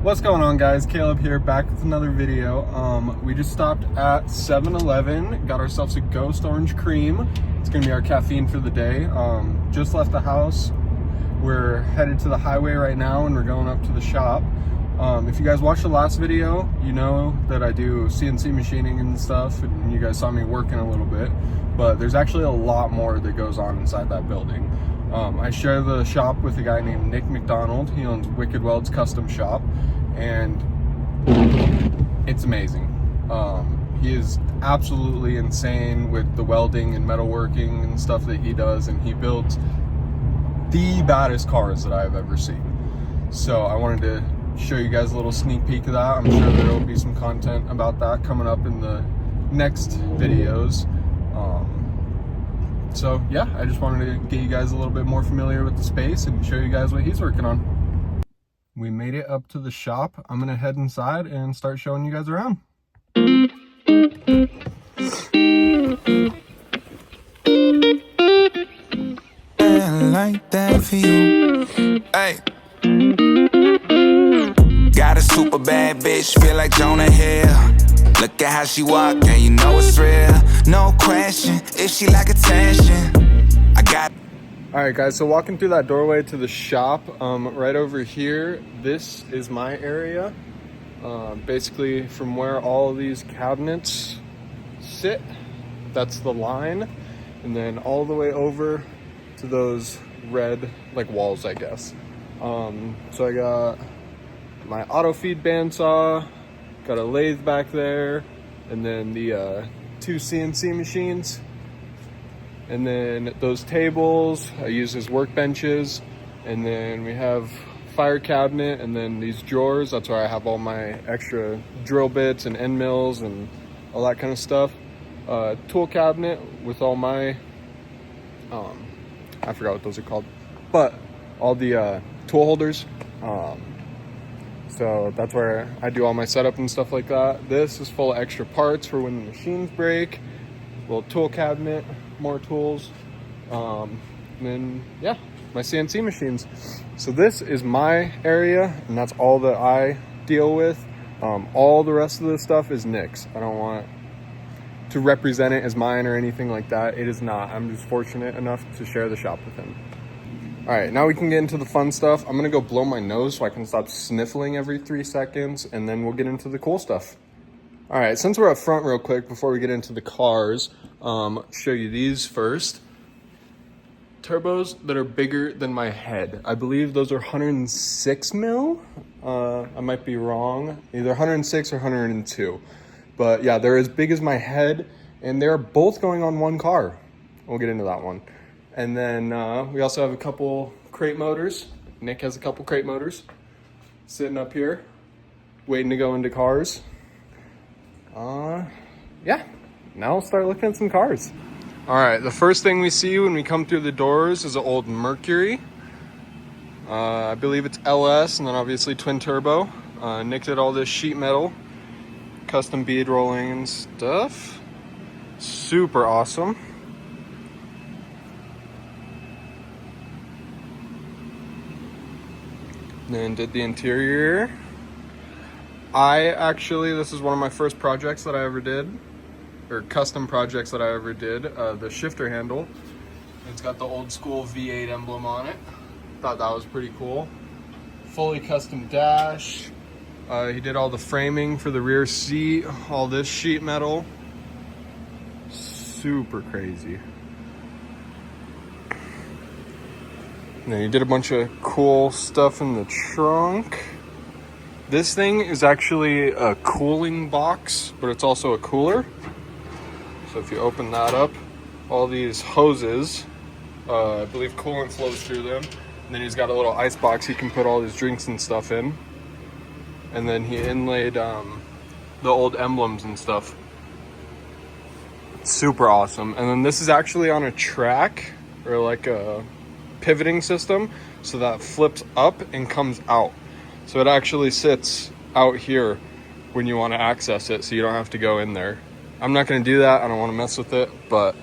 What's going on, guys? Caleb here, back with another video. We just stopped at 7-Eleven, got ourselves a Ghost Orange Cream. It's gonna be our caffeine for the day. Just left the house. We're headed to the highway right now and we're going up to the shop. If you guys watched the last video, you know that I do CNC machining and stuff, and you guys saw me working a little bit, but there's actually a lot more that goes on inside that building. I share the shop with a guy named Nick McDonald. He owns Wicked Welds Custom Shop, and it's amazing. He is absolutely insane with the welding and metalworking and stuff that he does, and he builds the baddest cars that I've ever seen. So I wanted to show you guys a little sneak peek of that. I'm sure there will be some content about that coming up in the next videos. So yeah, I just wanted to get you guys a little bit more familiar with the space and show you guys what he's working on. We made it up to the shop. I'm gonna head inside and start showing you guys around. Like that for you. Hey. Got a super bad bitch, feel like Jonah Hill. Look at how she walk, and you know it's real. No question, if she like attention, I got. All right, guys, so walking through that doorway to the shop, right over here, this is my area. Basically from where all these cabinets sit, that's the line. And then all the way over to those red, like, walls, I guess. So I got my auto feed bandsaw, got a lathe back there, and then the two CNC machines. And then those tables I use as workbenches. And then we have fire cabinet, and then these drawers, that's where I have all my extra drill bits and end mills and all that kind of stuff. Tool cabinet with all my, I forgot what those are called, but all the tool holders. So that's where I do all my setup and stuff like that. This is full of extra parts for when the machines break. Little tool cabinet, more tools. And then, yeah, my CNC machines. So this is my area, and that's all that I deal with. All the rest of the stuff is Nick's. I don't want to represent it as mine or anything like that. It is not. I'm just fortunate enough to share the shop with him. All right, now we can get into the fun stuff. I'm gonna go blow my nose so I can stop sniffling every 3 seconds, and then we'll get into the cool stuff. All right, since we're up front real quick, before we get into the cars, show you these first. Turbos that are bigger than my head. I believe those are 106 mil. I might be wrong, either 106 or 102. But yeah, they're as big as my head, and they're both going on one car. We'll get into that one. And then we also have a couple crate motors. Nick has a couple crate motors sitting up here, waiting to go into cars. Yeah, now we'll start looking at some cars. All right, the first thing we see when we come through the doors is an old Mercury. I believe it's LS, and then obviously twin turbo. Nick did all this sheet metal, custom bead rolling and stuff. Super awesome. Then did the interior. This is one of my first projects that I ever did, or custom projects that I ever did. The shifter handle. It's got the old school V8 emblem on it. Thought that was pretty cool. Fully custom dash. He did all the framing for the rear seat, all this sheet metal. Super crazy. And then he did a bunch of cool stuff in the trunk. This thing is actually a cooling box, but it's also a cooler. So if you open that up, all these hoses, I believe coolant flows through them. And then he's got a little ice box he can put all his drinks and stuff in. And then he inlaid the old emblems and stuff. Super awesome. And then this is actually on a track, or like a pivoting system, so that flips up and comes out. So it actually sits out here when you want to access it, so you don't have to go in there. I'm not going to do that. I don't want to mess with it, but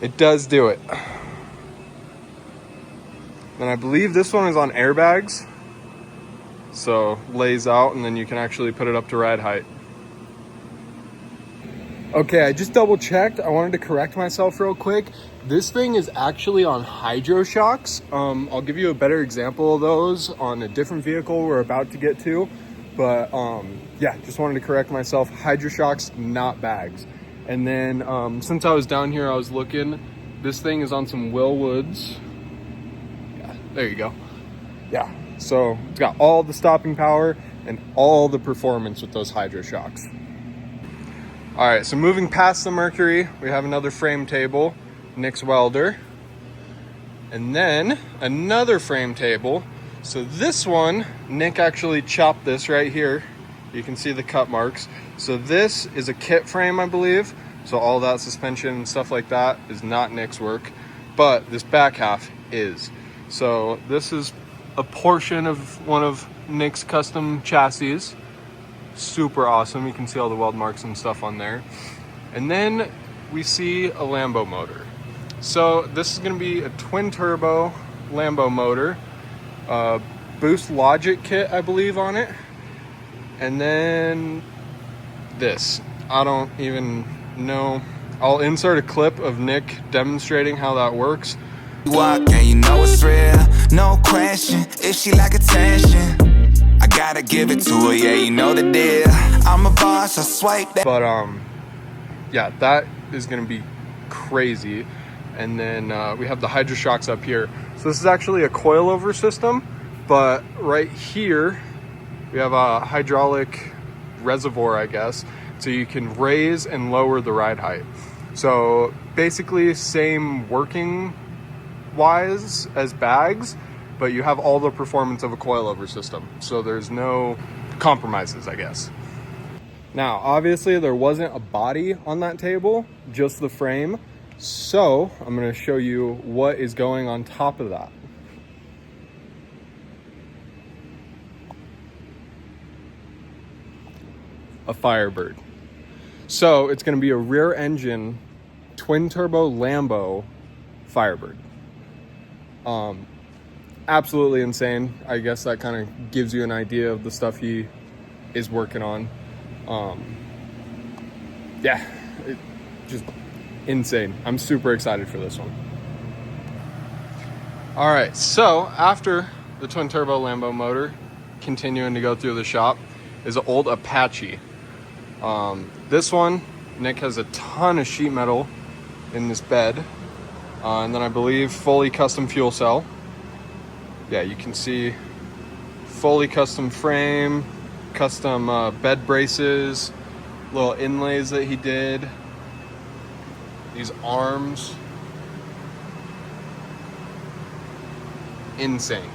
it does do it. And I believe this one is on airbags. So lays out, and then you can actually put it up to ride height. Okay, I just double checked. I wanted to correct myself real quick. This thing is actually on hydro shocks. I'll give you a better example of those on a different vehicle we're about to get to. But yeah, just wanted to correct myself. Hydro shocks, not bags. And then since I was down here, I was looking. This thing is on some Willwoods. Yeah, there you go. Yeah, so it's got all the stopping power and all the performance with those hydro shocks. All right, so moving past the Mercury, we have another frame table, Nick's Welder. And then another frame table. So this one, Nick actually chopped this right here. You can see the cut marks. So this is a kit frame, I believe. So all that suspension and stuff like that is not Nick's work, but this back half is. So this is a portion of one of Nick's custom chassis. Super awesome. You can see all the weld marks and stuff on there. And then we see a Lambo motor. So this is going to be a twin turbo Lambo motor, Boost Logic kit, I believe, on it. And then this, I don't even know. I'll insert a clip of Nick demonstrating how that works. Walk and you know it's real, no question. If she like attention, I gotta give it to her, yeah, you know the deal. I'm a boss, I swipe that. But yeah, that is gonna be crazy. And then we have the hydro shocks up here. So this is actually a coilover system, but right here we have a hydraulic reservoir, I guess, so you can raise and lower the ride height. So basically same working wise as bags, but you have all the performance of a coilover system. So there's no compromises, I guess. Now, obviously there wasn't a body on that table, just the frame. So I'm gonna show you what is going on top of that. A Firebird. So it's gonna be a rear engine, twin turbo Lambo Firebird. Absolutely insane. I guess that kind of gives you an idea of the stuff he is working on. Yeah, just insane. I'm super excited for this one. All right, so after the twin turbo Lambo motor, continuing to go through the shop, is an old Apache. This one, Nick has a ton of sheet metal in this bed. And then I believe fully custom fuel cell. Yeah, you can see fully custom frame, custom bed braces, little inlays that he did. These arms. Insane.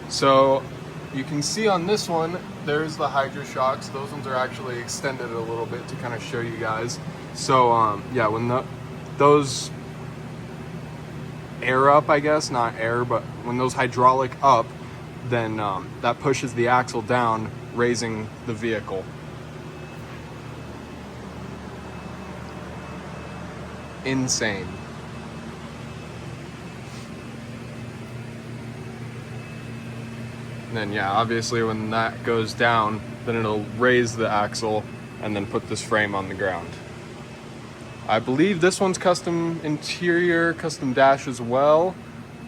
So you can see on this one, there's the hydro shocks. Those ones are actually extended a little bit to kind of show you guys. So yeah, when those air up, I guess, not air, but when those hydraulic up, then that pushes the axle down, raising the vehicle. Insane. And then yeah, obviously when that goes down, then it'll raise the axle and then put this frame on the ground. I believe this one's custom interior, custom dash as well.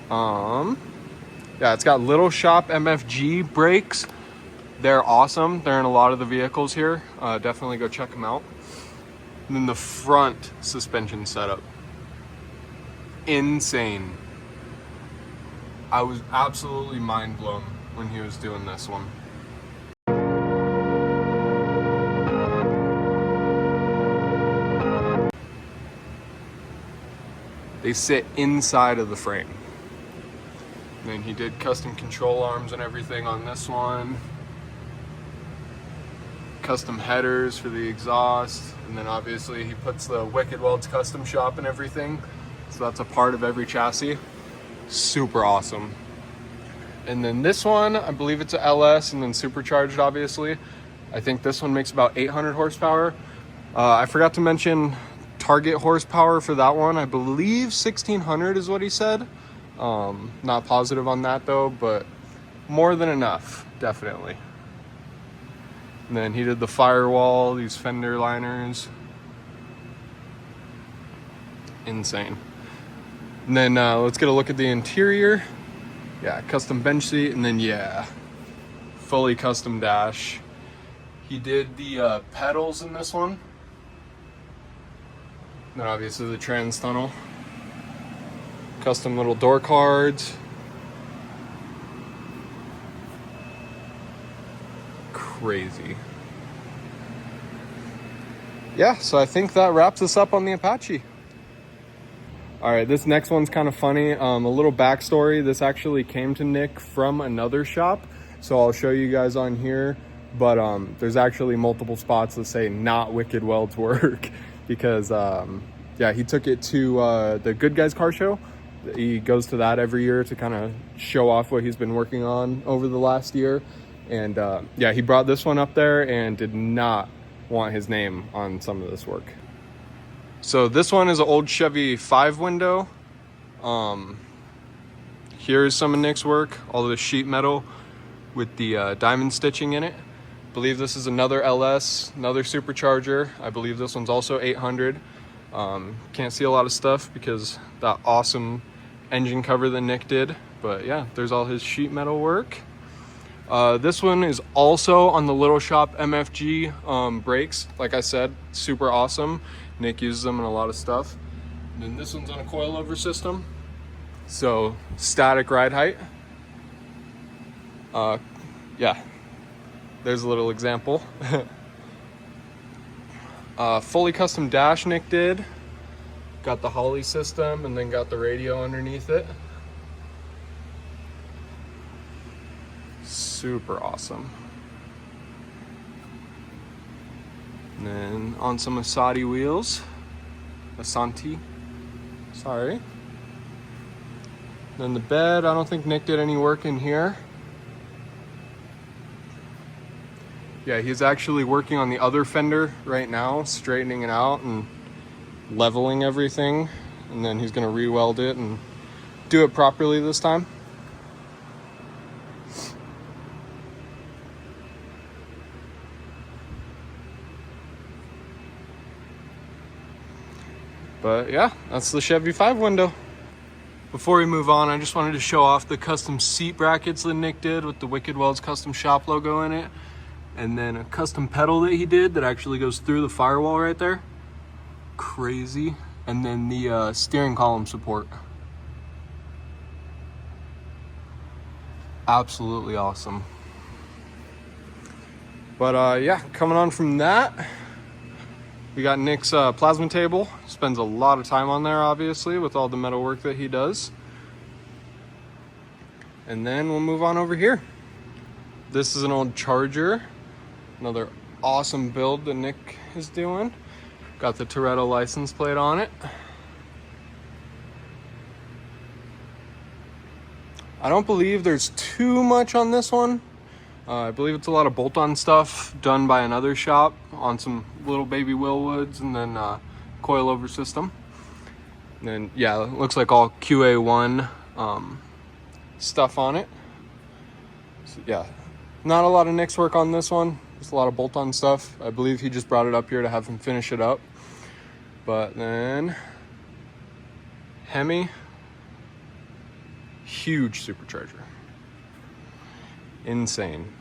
Yeah, it's got Little Shop MFG brakes. They're awesome. They're in a lot of the vehicles here. Definitely go check them out. And then the front suspension setup. Insane. I was absolutely mind blown when he was doing this one. They sit inside of the frame. And then he did custom control arms and everything on this one. Custom headers for the exhaust. And then obviously he puts the Wicked Welds custom shop and everything. So that's a part of every chassis. Super awesome. And then this one, I believe it's a LS and then supercharged, obviously. I think this one makes about 800 horsepower. I forgot to mention target horsepower for that one. I believe 1600 is what he said. Not positive on that though, but more than enough, definitely. And then he did the firewall, these fender liners. Insane. And then let's get a look at the interior. Yeah, custom bench seat, and then yeah, fully custom dash. He did the pedals in this one. And then obviously the trans tunnel. Custom little door cards. Crazy. Yeah, so I think that wraps us up on the Apache. All right, this next one's kind of funny. A little backstory. This actually came to Nick from another shop, so I'll show you guys on here. But there's actually multiple spots that say not Wicked Weld's work because yeah, he took it to the Good Guys Car Show. He goes to that every year to kind of show off what he's been working on over the last year. And yeah, he brought this one up there and did not want his name on some of this work. So this one is an old Chevy 5 window. Here's some of Nick's work, all the sheet metal with the diamond stitching in it. I believe this is another LS, another supercharger. I believe this one's also 800. Can't see a lot of stuff because that awesome engine cover that Nick did. But yeah, there's all his sheet metal work. This one is also on the Little Shop MFG brakes. Like I said, super awesome. Nick uses them in a lot of stuff. And then this one's on a coilover system. So static ride height. Yeah, there's a little example. Fully custom dash Nick did. Got the Holley system and then got the radio underneath it. Super awesome. And then on some Asati wheels. Asanti. Sorry. Then the bed, I don't think Nick did any work in here. Yeah, he's actually working on the other fender right now, straightening it out and leveling everything. And then he's gonna re-weld it and do it properly this time. But yeah, that's the Chevy 5 window. Before we move on, I just wanted to show off the custom seat brackets that Nick did with the Wicked Weld's custom shop logo in it. And then a custom pedal that he did that actually goes through the firewall right there. Crazy. And then the steering column support. Absolutely awesome. But yeah, coming on from that, we got Nick's plasma table. Spends a lot of time on there, obviously, with all the metal work that he does. And then we'll move on over here. This is an old Charger. Another awesome build that Nick is doing. Got the Toretto license plate on it. I don't believe there's too much on this one. I believe it's a lot of bolt-on stuff done by another shop on some little baby Willwoods and then coilover system. And then yeah, it looks like all QA1 stuff on it. So, yeah, not a lot of Nick's work on this one. Just a lot of bolt-on stuff. I believe he just brought it up here to have him finish it up. But then Hemi, huge supercharger. Insane.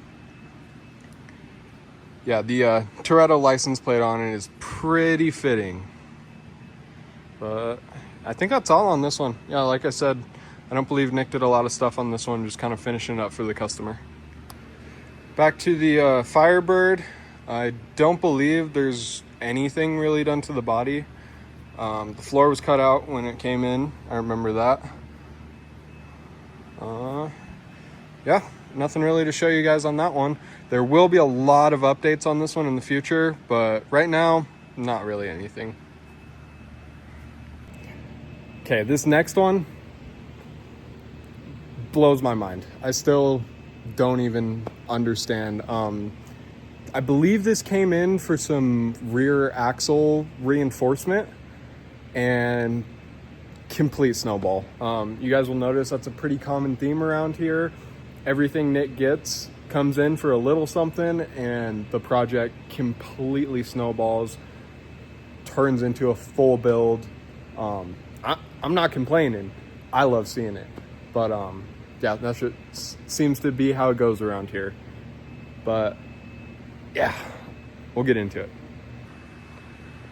Yeah, the Toretto license plate on it is pretty fitting. But I think that's all on this one. Yeah, like I said, I don't believe Nick did a lot of stuff on this one, just kind of finishing it up for the customer. Back to the Firebird. I don't believe there's anything really done to the body. The floor was cut out when it came in. I remember that. Yeah, nothing really to show you guys on that one. There will be a lot of updates on this one in the future, but right now, not really anything. Okay, this next one blows my mind. I still don't even understand. I believe this came in for some rear axle reinforcement and complete snowball. You guys will notice that's a pretty common theme around here. everything Nick gets comes in for a little something, and the project completely snowballs, turns into a full build. I'm not complaining. I love seeing it. But yeah, that seems to be how it goes around here. But yeah, we'll get into it.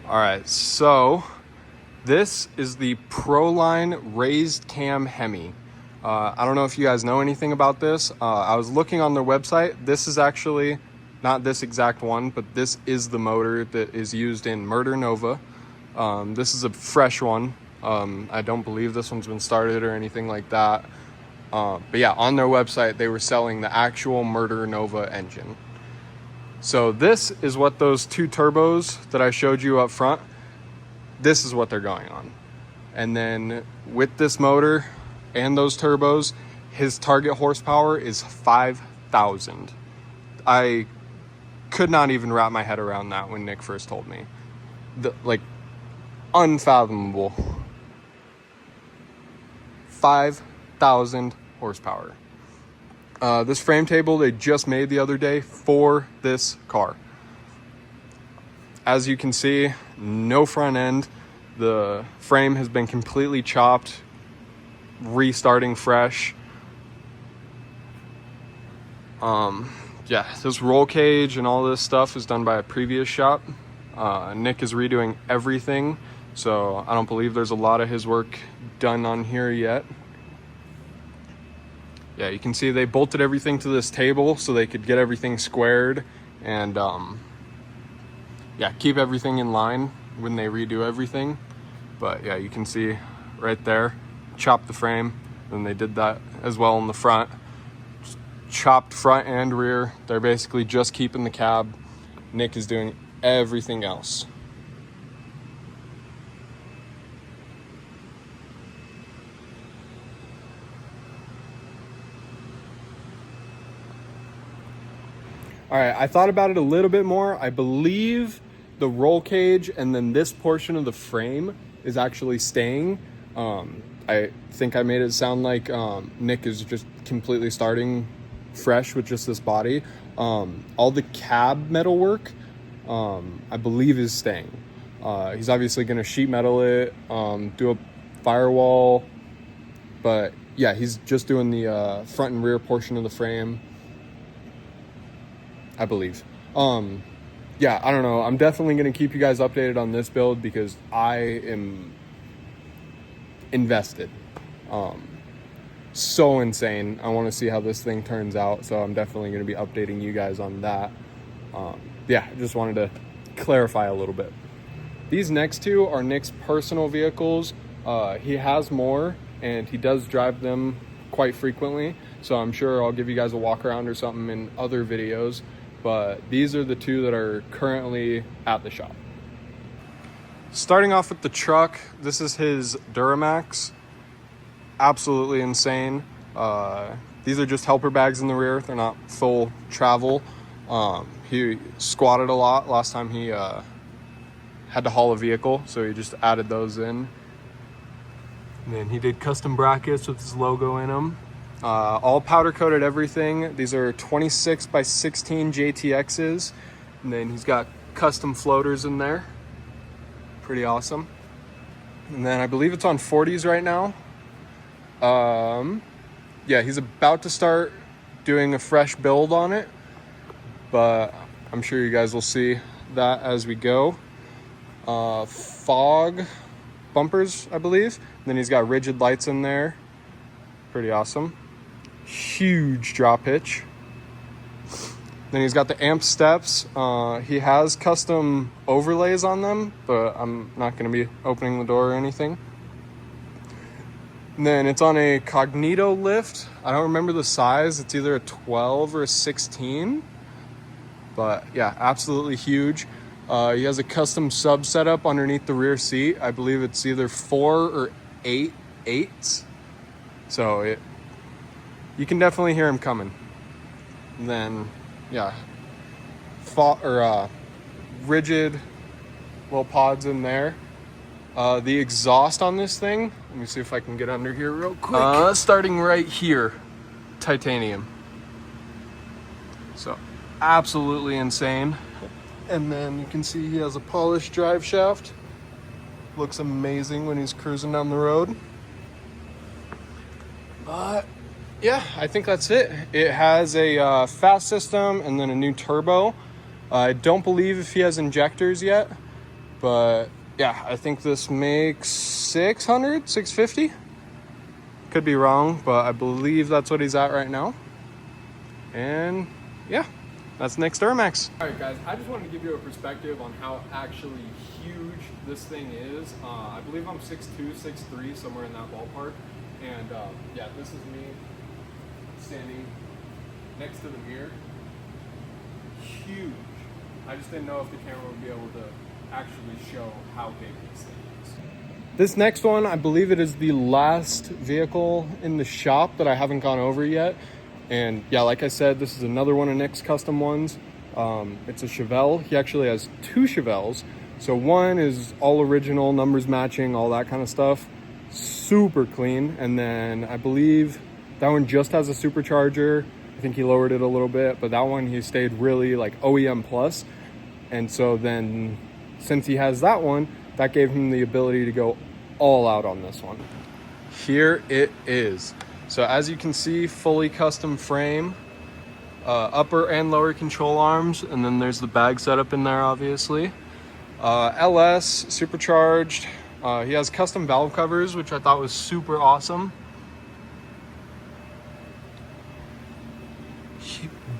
All right, so this is the Proline Raised Cam Hemi. I don't know if you guys know anything about this. I was looking on their website. This is actually not this exact one, but this is the motor that is used in Murder Nova. This is a fresh one. I don't believe this one's been started or anything like that. But yeah, on their website, they were selling the actual Murder Nova engine. So this is what those two turbos that I showed you up front, this is what they're going on. And then with this motor and those turbos, his target horsepower is 5,000. I could not even wrap my head around that when Nick first told me. Like, unfathomable. 5,000 horsepower. This frame table they just made the other day for this car. As you can see, no front end. The frame has been completely chopped, restarting fresh. Yeah, this roll cage and all this stuff is done by a previous shop. Nick is redoing everything, so I don't believe there's a lot of his work done on here yet. Yeah, you can see they bolted everything to this table so they could get everything squared and yeah, keep everything in line when they redo everything. But yeah, you can see right there, chopped the frame, and they did that as well in the front. Just chopped front and rear. They're basically just keeping the cab. Nick is doing everything else. All right, I thought about it a little bit more. I believe the roll cage and then this portion of the frame is actually staying. I think I made it sound like Nick is just completely starting fresh with just this body. All the cab metal work, I believe is staying. He's obviously gonna sheet metal it, do a firewall, but yeah, he's just doing the front and rear portion of the frame, I believe. Yeah, I don't know. I'm definitely going to keep you guys updated on this build because I am invested. So insane. I want to see how this thing turns out. So I'm definitely going to be updating you guys on that. Yeah, I just wanted to clarify a little bit. These next two are Nick's personal vehicles. He has more and he does drive them quite frequently. So I'm sure I'll give you guys a walk around or something in other videos. But these are the two that are currently at the shop. Starting off with the truck, this is his Duramax. Absolutely insane. These are just helper bags in the rear. They're not full travel. He squatted a lot last time he had to haul a vehicle, so he just added those in. And then he did custom brackets with his logo in them. All powder coated everything. These are 26 by 16 JTXs. And then he's got custom floaters in there. Pretty awesome. And then I believe it's on 40s right now. Yeah, he's about to start doing a fresh build on it, but I'm sure you guys will see that as we go. Fog bumpers, I believe. And then he's got rigid lights in there. Pretty awesome. Huge drop hitch. Then he's got the amp steps. He has custom overlays on them, but I'm not going to be opening the door or anything. And then it's on a Cognito lift. I don't remember the size. It's either a 12 or a 16. But yeah, absolutely huge. He has a custom sub setup underneath the rear seat. I believe it's either 4 or 8 eights. So you can definitely hear him coming. And then, yeah, rigid little pods in there. The exhaust on this thing, let me see if I can get under here real quick. Starting right here, titanium. absolutely insane. And then you can see he has a polished drive shaft. Looks amazing when he's cruising down the road. But yeah, I think that's it. It has a fast system and then a new turbo. I don't believe if he has injectors yet, but yeah, I think this makes 600, 650. Could be wrong, but I believe that's what he's at right now. And yeah, that's Nick's Duramax. All right, guys, I just wanted to give you a perspective on how actually huge this thing is. I believe I'm 6'2", 6'3", somewhere in that ballpark. And yeah, this is me standing next to the mirror. Huge. I just didn't know if the camera would be able to actually show how big this thing is. This next one, I believe it is the last vehicle in the shop that I haven't gone over yet. And yeah, like I said, this is another one of Nick's custom ones. It's a Chevelle. He actually has two Chevelles. So one is all original, numbers matching, all that kind of stuff. Super clean. And then I believe that one just has a supercharger. I think he lowered it a little bit, but that one he stayed really like OEM plus. And so then since he has that one, that gave him the ability to go all out on this one. Here it is. So as you can see, fully custom frame, upper and lower control arms, and then there's the bag setup in there, obviously. LS, supercharged. He has custom valve covers, which I thought was super awesome.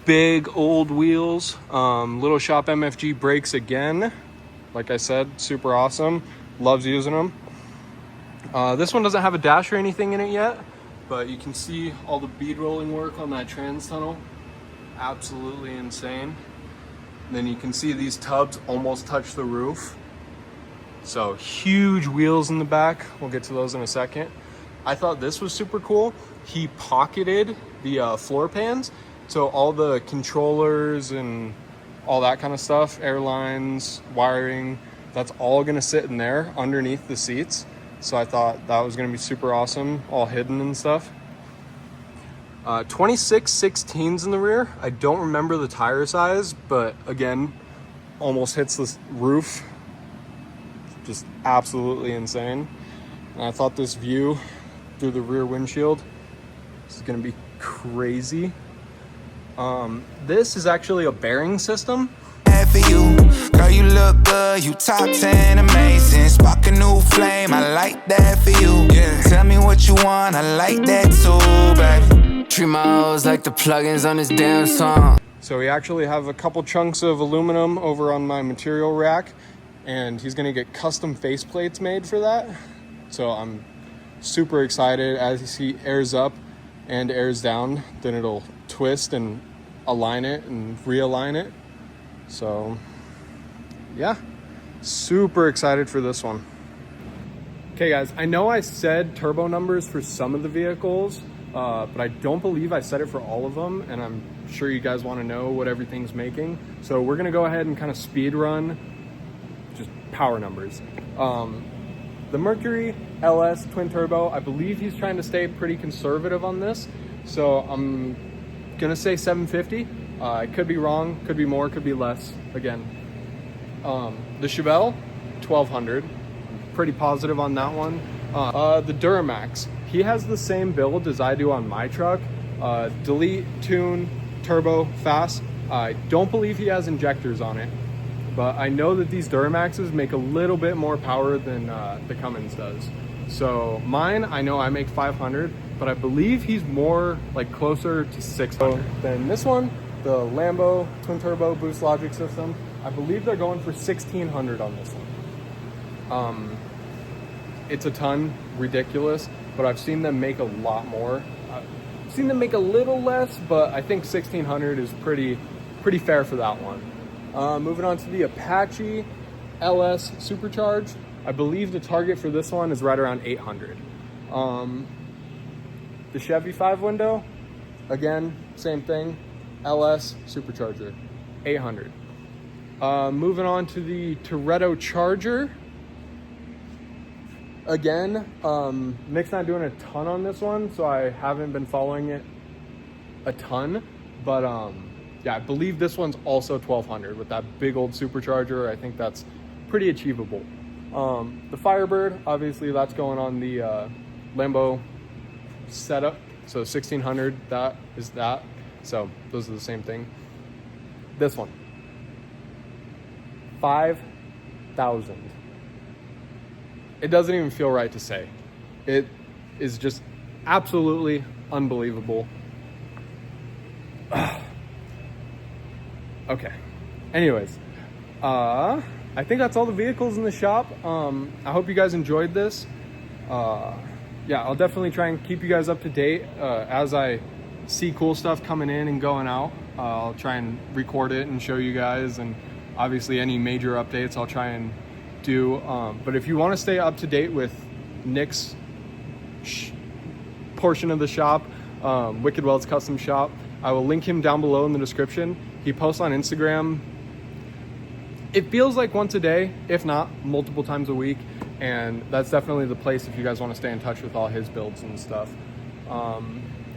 Big old wheels, Little Shop MFG brakes again. Like I said, super awesome. Loves using them. This one doesn't have a dash or anything in it yet, but you can see all the bead rolling work on that trans tunnel. Absolutely insane. And then you can see these tubs almost touch the roof. So huge wheels in the back. We'll get to those in a second. I thought this was super cool. He pocketed the floor pans. So all the controllers and all that kind of stuff, airlines, wiring, that's all gonna sit in there underneath the seats. So I thought that was gonna be super awesome, all hidden and stuff. 26 16s in the rear. I don't remember the tire size, but again, almost hits the roof. Just absolutely insane. And I thought this view through the rear windshield is gonna be crazy. This is actually a bearing system. For you, girl, you look good, you top 10, amazing. Spark a new flame, I like that for you. Yeah. Tell me what you want, I like that too, baby. Treat my hoes like the plugins on this damn song. So we actually have a couple chunks of aluminum over on my material rack, and he's gonna get custom faceplates made for that. So I'm super excited. As he airs up and airs down, then it'll twist and align it and realign it. So yeah, super excited for this one. Okay guys, I know I said turbo numbers for some of the vehicles, but I don't believe I said it for all of them, and I'm sure you guys want to know what everything's making. So we're gonna go ahead and kind of speed run just power numbers. The Mercury LS twin turbo, I believe he's trying to stay pretty conservative on this, so I'm gonna say 750. I could be wrong, could be more, could be less. Again, the Chevelle 1200. I'm pretty positive on that one. The Duramax, he has the same build as I do on my truck. Delete, tune, turbo, fast. I don't believe he has injectors on it, but I know that these Duramaxes make a little bit more power than the Cummins does. So mine, I know I make 500, but I believe he's more like closer to 600 than this one. The Lambo twin turbo boost logic system, I believe they're going for 1600 on this one. It's a ton, ridiculous, but I've seen them make a lot more. I've seen them make a little less, but I think 1600 is pretty fair for that one. Moving on to the Apache LS supercharged. I believe the target for this one is right around 800. The Chevy 5-window, again, same thing. LS supercharger, 800. Moving on to the Toretto Charger. Again, Nick's not doing a ton on this one, so I haven't been following it a ton, but yeah, I believe this one's also 1200 with that big old supercharger. I think that's pretty achievable. The Firebird, obviously that's going on the Lambo setup. So 1600, that is that. So those are the same thing. This one, 5,000. It doesn't even feel right to say. It is just absolutely unbelievable. Okay. Anyways, I think that's all the vehicles in the shop. I hope you guys enjoyed this. Yeah, I'll definitely try and keep you guys up to date as I see cool stuff coming in and going out. I'll try and record it and show you guys, and obviously any major updates I'll try and do. But if you want to stay up to date with Nick's portion of the shop, Wicked Welds Custom Shop, I will link him down below in the description. He posts on Instagram, it feels like once a day, if not multiple times a week. And that's definitely the place if you guys want to stay in touch with all his builds and stuff.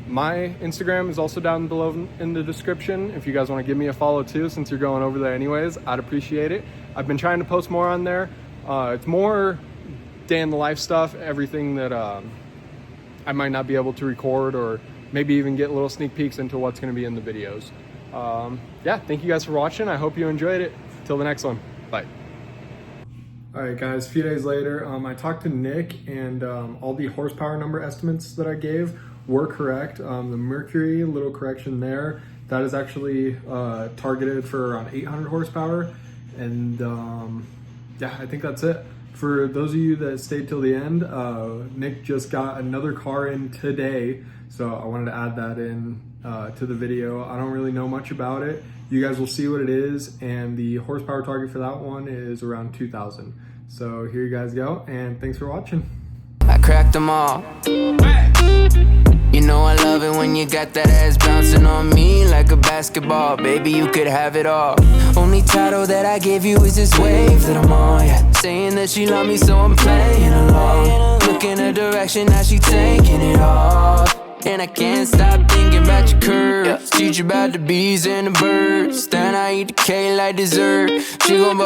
My Instagram is also down below in the description. If you guys want to give me a follow too, since you're going over there anyways, I'd appreciate it. I've been trying to post more on there. It's more day in the life stuff, everything that I might not be able to record, or maybe even get little sneak peeks into what's going to be in the videos. Yeah, thank you guys for watching. I hope you enjoyed it. Till the next one. Bye. All right, guys, a few days later, I talked to Nick, and all the horsepower number estimates that I gave were correct. The Mercury, little correction there, that is actually targeted for around 800 horsepower. And yeah, I think that's it. For those of you that stayed till the end, Nick just got another car in today, so I wanted to add that in to the video. I don't really know much about it. You guys will see what it is, and the horsepower target for that one is around 2,000. So here you guys go, and thanks for watching. I cracked them all. You know I love it when you got that ass bouncing on me like a basketball. Baby, you could have it all. Only title that I gave you is this wave that I'm on, yeah. Saying that she love me, so I'm playing along. Look in her direction, now she taking it all. And I can't stop thinking about your curves. Teach you about the bees and the birds. Then I eat the cake like dessert. She gon'